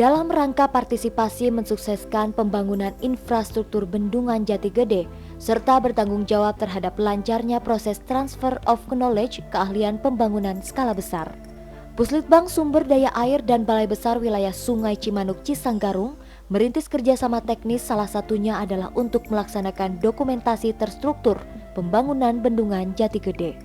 dalam rangka partisipasi mensukseskan pembangunan infrastruktur Bendungan Jati Gede serta bertanggung jawab terhadap lancarnya proses transfer of knowledge keahlian pembangunan skala besar. Puslitbang Sumber Daya Air dan Balai Besar Wilayah Sungai Cimanuk Cisanggarung merintis kerjasama teknis, salah satunya adalah untuk melaksanakan dokumentasi terstruktur pembangunan Bendungan Jati Gede.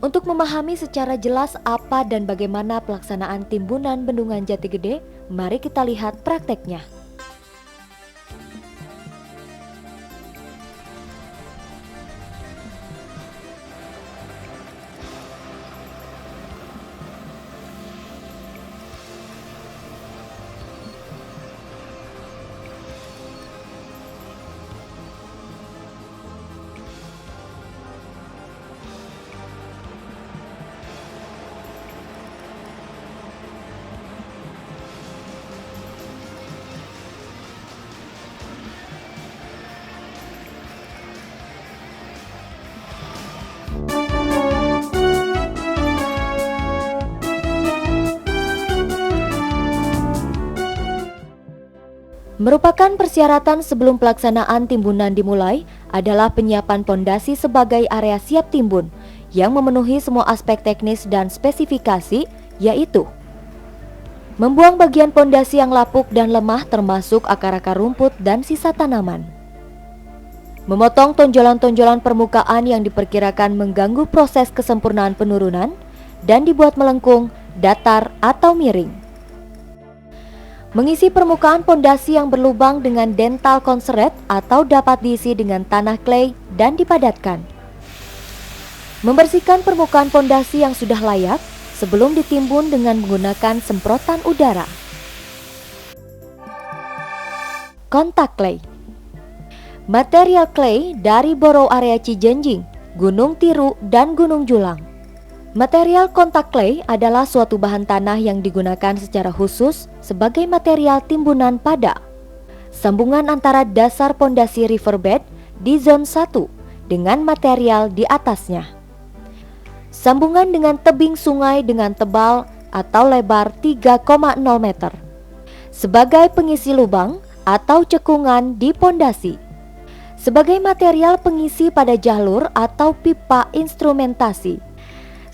Untuk memahami secara jelas apa dan bagaimana pelaksanaan timbunan Bendungan Jati Gede, mari kita lihat prakteknya. Merupakan persyaratan sebelum pelaksanaan timbunan dimulai adalah penyiapan pondasi sebagai area siap timbun yang memenuhi semua aspek teknis dan spesifikasi, yaitu membuang bagian pondasi yang lapuk dan lemah termasuk akar-akar rumput dan sisa tanaman, memotong tonjolan-tonjolan permukaan yang diperkirakan mengganggu proses kesempurnaan penurunan dan dibuat melengkung, datar, atau miring, mengisi permukaan pondasi yang berlubang dengan dental konseret atau dapat diisi dengan tanah clay dan dipadatkan. Membersihkan permukaan pondasi yang sudah layak sebelum ditimbun dengan menggunakan semprotan udara. Kontak clay. Material clay dari Borough Area Cijenjing, Gunung Tiru, dan Gunung Julang. Material kontak clay adalah suatu bahan tanah yang digunakan secara khusus sebagai material timbunan pada sambungan antara dasar pondasi riverbed di zon 1 dengan material di atasnya. Sambungan dengan tebing sungai dengan tebal atau lebar 3,0 meter sebagai pengisi lubang atau cekungan di pondasi. Sebagai material pengisi pada jalur atau pipa instrumentasi.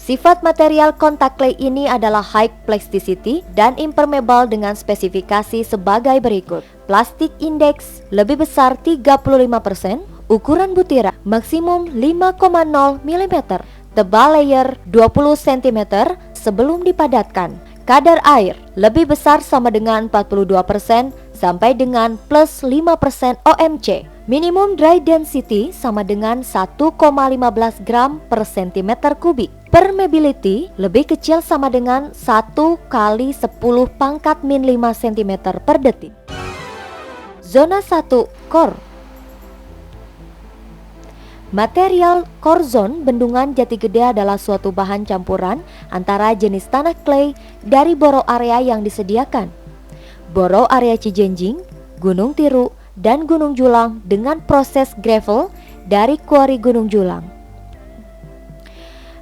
Sifat material kontak clay ini adalah high plasticity dan impermeable dengan spesifikasi sebagai berikut. Plastik indeks lebih besar 35%, ukuran butiran maksimum 5,0 mm, tebal layer 20 cm sebelum dipadatkan. Kadar air lebih besar sama dengan 42% sampai dengan plus 5% OMC. Minimum dry density sama dengan 1,15 gram per cm kubik. Permeability lebih kecil sama dengan 1 kali 10 pangkat min 5 cm per detik. Zona 1 Core. Material core zone Bendungan Jati Gede adalah suatu bahan campuran antara jenis tanah clay dari Borough Area yang disediakan, Borough Area Cijenjing, Gunung Tiru, dan Gunung Julang dengan proses gravel dari kuari Gunung Julang.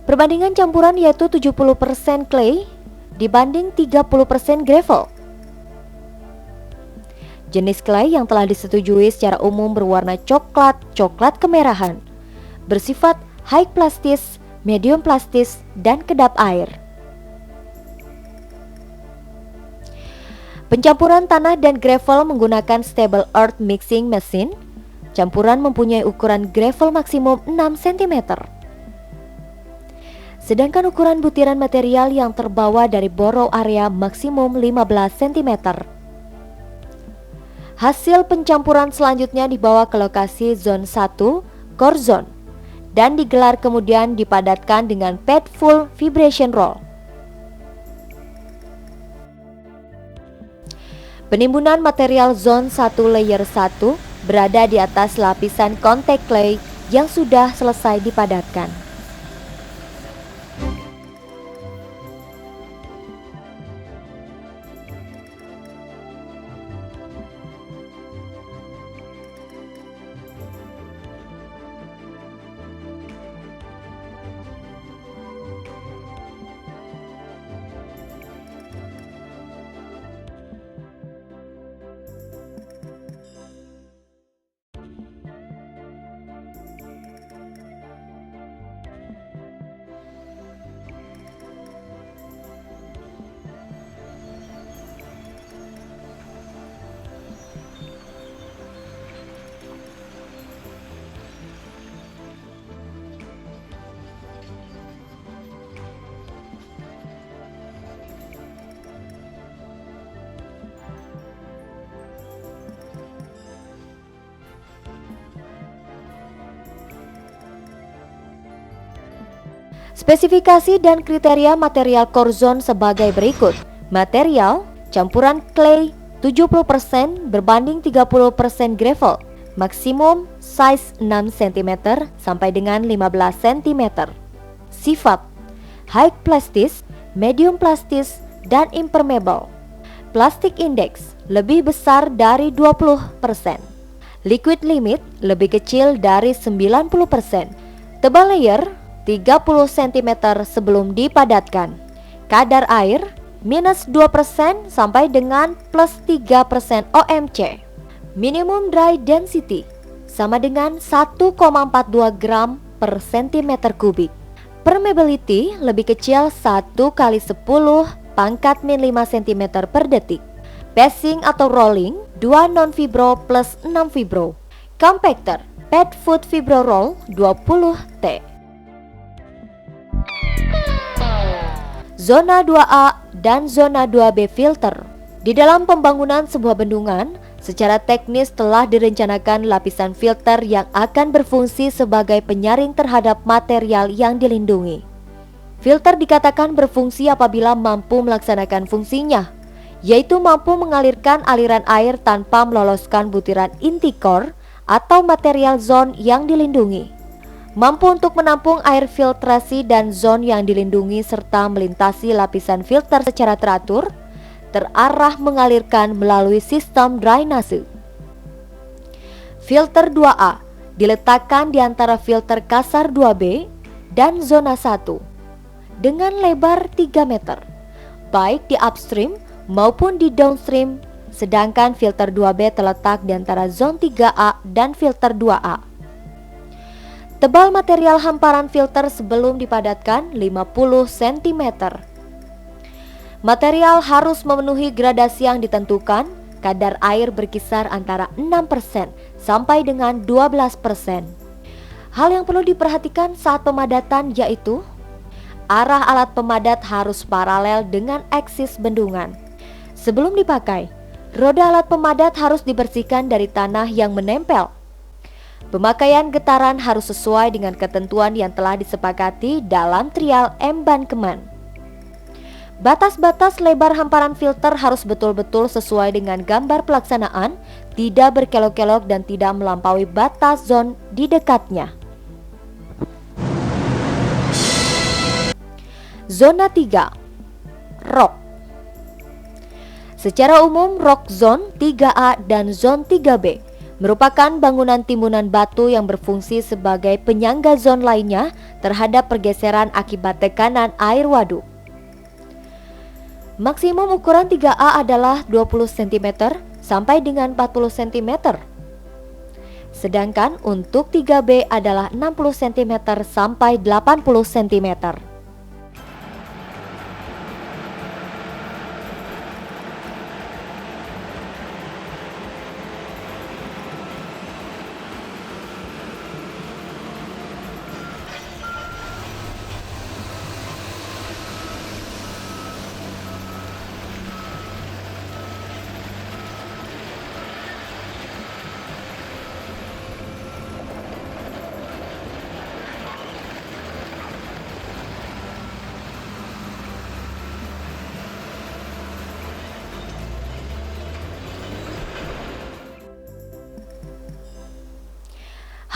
Perbandingan campuran yaitu 70% clay dibanding 30% gravel. Jenis clay yang telah disetujui secara umum berwarna coklat kemerahan, bersifat high plastis, medium plastis, dan kedap air. Pencampuran tanah dan gravel menggunakan stable earth mixing machine. Campuran mempunyai ukuran gravel maksimum 6 cm. Sedangkan ukuran butiran material yang terbawa dari Borough Area maksimum 15 cm. Hasil pencampuran selanjutnya dibawa ke lokasi zone 1, core zone, dan digelar kemudian dipadatkan dengan pad full vibration roll. Penimbunan material zone 1 layer 1 berada di atas lapisan contact clay yang sudah selesai dipadatkan. Spesifikasi dan kriteria material core zone sebagai berikut. Material, campuran clay 70% berbanding 30% gravel. Maksimum size 6 cm sampai dengan 15 cm. Sifat, high plastis, medium plastis, dan impermeable. Plastic index lebih besar dari 20%. Liquid limit lebih kecil dari 90%. Tebal layer 30 cm sebelum dipadatkan. Kadar air minus 2% sampai dengan plus 3% OMC. Minimum dry density sama dengan 1,42 gram per cm kubik. Permeability lebih kecil 1 kali 10 pangkat min 5 cm per detik. Passing atau rolling 2 non-fibro plus 6 fibro. Compactor Pet Food Fibro Roll 20T. Zona 2A dan Zona 2B filter. Di dalam pembangunan sebuah bendungan, secara teknis telah direncanakan lapisan filter yang akan berfungsi sebagai penyaring terhadap material yang dilindungi. Filter dikatakan berfungsi apabila mampu melaksanakan fungsinya, yaitu mampu mengalirkan aliran air tanpa meloloskan butiran inti core atau material zone yang dilindungi. Mampu untuk menampung air filtrasi dan zone yang dilindungi serta melintasi lapisan filter secara teratur, terarah mengalirkan melalui sistem drainase. Filter 2A diletakkan di antara filter kasar 2B dan zona 1 dengan lebar 3 meter, baik di upstream maupun di downstream, sedangkan filter 2B terletak di antara zona 3A dan filter 2A. Tebal material hamparan filter sebelum dipadatkan 50 cm. Material harus memenuhi gradasi yang ditentukan, kadar air berkisar antara 6% sampai dengan 12%. Hal yang perlu diperhatikan saat pemadatan yaitu arah alat pemadat harus paralel dengan aksis bendungan. Sebelum dipakai, roda alat pemadat harus dibersihkan dari tanah yang menempel. Pemakaian getaran harus sesuai dengan ketentuan yang telah disepakati dalam trial Embankment. Batas-batas lebar hamparan filter harus betul-betul sesuai dengan gambar pelaksanaan, tidak berkelok-kelok dan tidak melampaui batas zone di dekatnya. Zona 3, Rock. Secara umum, Rock Zone 3A dan Zone 3B merupakan bangunan timbunan batu yang berfungsi sebagai penyangga zone lainnya terhadap pergeseran akibat tekanan air waduk. Maksimum ukuran 3A adalah 20 cm sampai dengan 40 cm. Sedangkan untuk 3B adalah 60 cm sampai 80 cm.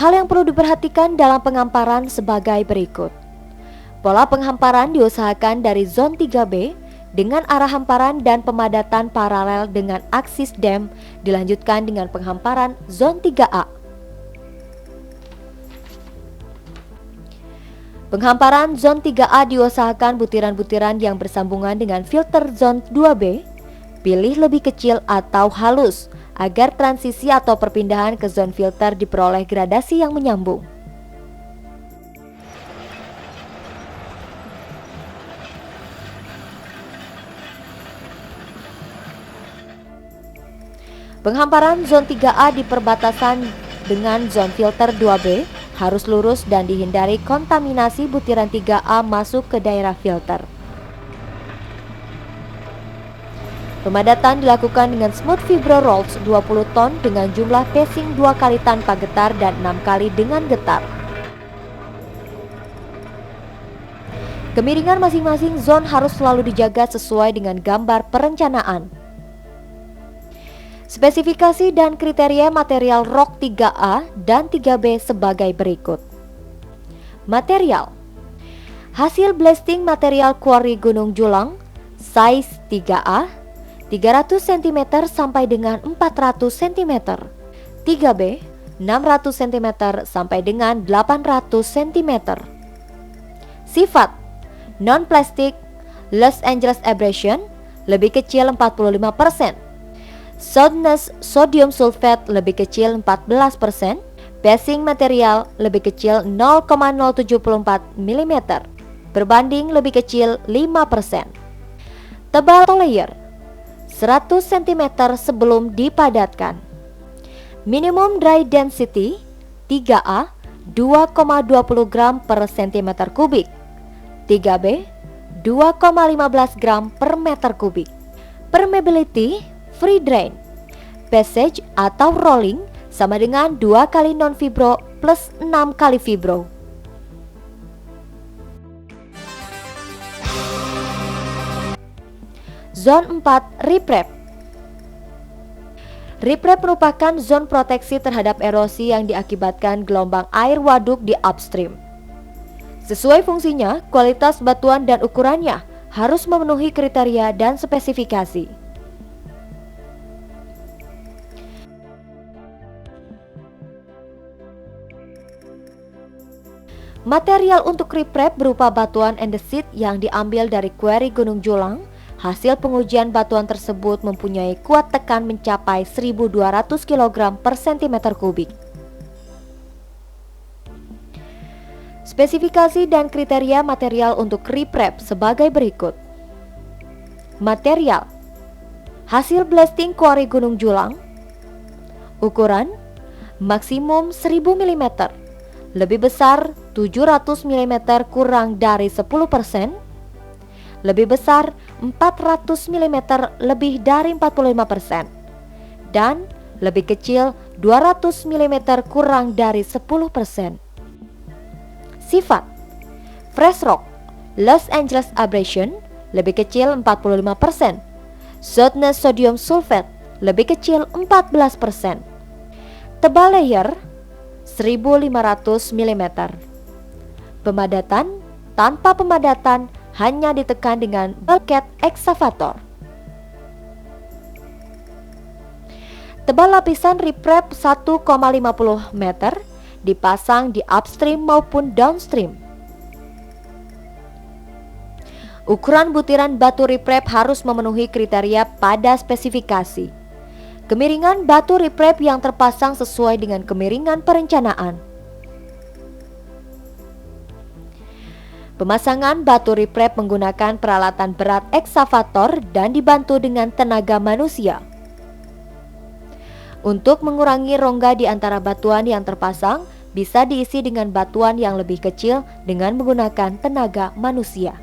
Hal yang perlu diperhatikan dalam penghamparan sebagai berikut. Pola penghamparan diusahakan dari zone 3B dengan arah hamparan dan pemadatan paralel dengan aksis dam, dilanjutkan dengan penghamparan zone 3A. Penghamparan zone 3A diusahakan butiran-butiran yang bersambungan dengan filter zone 2B, pilih lebih kecil atau halus, agar transisi atau perpindahan ke zone filter diperoleh gradasi yang menyambung. Penghamparan zone 3A di perbatasan dengan zone filter 2B harus lurus dan dihindari kontaminasi butiran 3A masuk ke daerah filter. Pemadatan dilakukan dengan smooth fibro rolls 20 ton dengan jumlah passing 2 kali tanpa getar dan 6 kali dengan getar. Kemiringan masing-masing zone harus selalu dijaga sesuai dengan gambar perencanaan. Spesifikasi dan kriteria material rok 3A dan 3B sebagai berikut. Material: hasil blasting material kuari Gunung Julang, size 3A, 300 cm sampai dengan 400 cm, 3B, 600 cm sampai dengan 800 cm. Sifat: non-plastik, Los Angeles abrasion, lebih kecil 45%. Soundness sodium sulfate lebih kecil 14%. Passing material lebih kecil 0,074 mm, berbanding lebih kecil 5%. Tebal layer 100 cm sebelum dipadatkan. Minimum dry density 3A 2,20 gram per cm kubik, 3B 2,15 gram per meter kubik. Permeability free drain, passage atau rolling sama dengan 2 kali non-fibro plus 6 kali fibro. Zone 4 Riprap. Riprap merupakan zone proteksi terhadap erosi yang diakibatkan gelombang air waduk di upstream. Sesuai fungsinya, kualitas batuan dan ukurannya harus memenuhi kriteria dan spesifikasi. Material untuk riprap berupa batuan andesit yang diambil dari kuari Gunung Julang. Hasil pengujian batuan tersebut mempunyai kuat tekan mencapai 1.200 kg per cm kubik. Spesifikasi dan kriteria material untuk riprap sebagai berikut. Material: hasil blasting kuari Gunung Julang. Ukuran: maksimum 1000 mm, lebih besar 700 mm kurang dari 10%, lebih besar 400 mm lebih dari 45%, dan lebih kecil 200 mm kurang dari 10%. Sifat: fresh rock, Los Angeles abrasion, lebih kecil 45%, soundness sodium sulfate, lebih kecil 14%, tebal layer 1500 mm. Pemadatan: tanpa pemadatan, hanya ditekan dengan bulkhead excavator. Tebal lapisan riprap 1,50 meter, dipasang di upstream maupun downstream. Ukuran butiran batu riprap harus memenuhi kriteria pada spesifikasi. Kemiringan batu riprap yang terpasang sesuai dengan kemiringan perencanaan. Pemasangan batu riprap menggunakan peralatan berat eksavator dan dibantu dengan tenaga manusia. Untuk mengurangi rongga di antara batuan yang terpasang, bisa diisi dengan batuan yang lebih kecil dengan menggunakan tenaga manusia.